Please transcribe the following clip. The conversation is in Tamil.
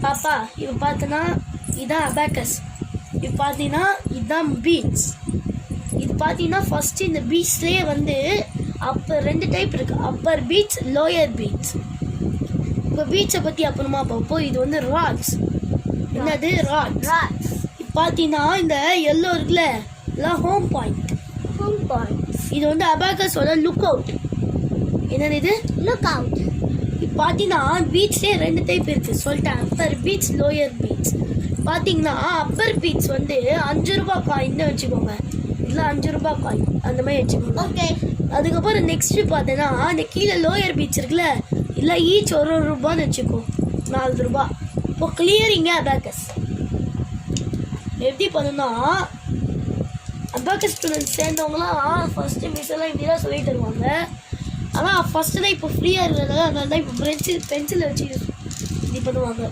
பாப்பா இப்போ பார்த்தோன்னா இதுதான் அபாக்கஸ். இப்போ பார்த்தீங்கன்னா இதுதான் பீட்ஸ். இது பார்த்தீங்கன்னா ஃபஸ்ட்டு இந்த பீட்ஸ்லேயே வந்து ரெண்டு டைப் இருக்குது, அப்பர் பீட்ஸ் லோயர் பீட்ஸ். இப்போ பீட்ஸை பற்றி அப்புறமா பார்ப்போம். இது வந்து ராட்ஸ். என்னது ராட்ஸ்? இப்போ பார்த்தீங்கன்னா இந்த எல்லோ இருக்குல்ல இதெல்லாம் ஹோம் பாயிண்ட். இது வந்து அபாக்கஸோட லுக் அவுட். என்னது இது? Look out. இப்போ பார்த்தீங்கன்னா பீட்ஸ்லேயே ரெண்டு டைப் இருக்குது சொல்லிட்டேன், அப்பர் பீட்ஸ் லோயர் பீட்ஸ். பார்த்தீங்கன்னா அப்பர் பீட்ஸ் வந்து 5 ரூபாய் காயின் வச்சுக்கோங்க, இல்லை 5 ரூபாய் காயின் அந்த மாதிரி வச்சுக்கோங்க. ஓகே. அதுக்கப்புறம் நெக்ஸ்ட் பார்த்தீங்கன்னா இந்த கீழே லோயர் பீட்ஸ் இருக்குல்ல இல்லை ஈச் 1 ரூபான்னு வச்சுக்கோ, 4 ரூபாய். இப்போ கிளியரிங்க அபாக்கஸ் எப்படி பண்ணணும்னா அபாக்கஸ் ஸ்டூடெண்ட்ஸ் சேர்ந்தவங்களாம் ஃபஸ்ட்டு மிஸ் எல்லாம் இப்படி தான் சொல்லி தருவாங்க. ஆனால் ஃபஸ்ட்டு தான் இப்போ ஃப்ரீயாக இருக்கிறதுனால அதனால தான் இப்போ பென்சில் வச்சு இது பண்ணுவாங்க.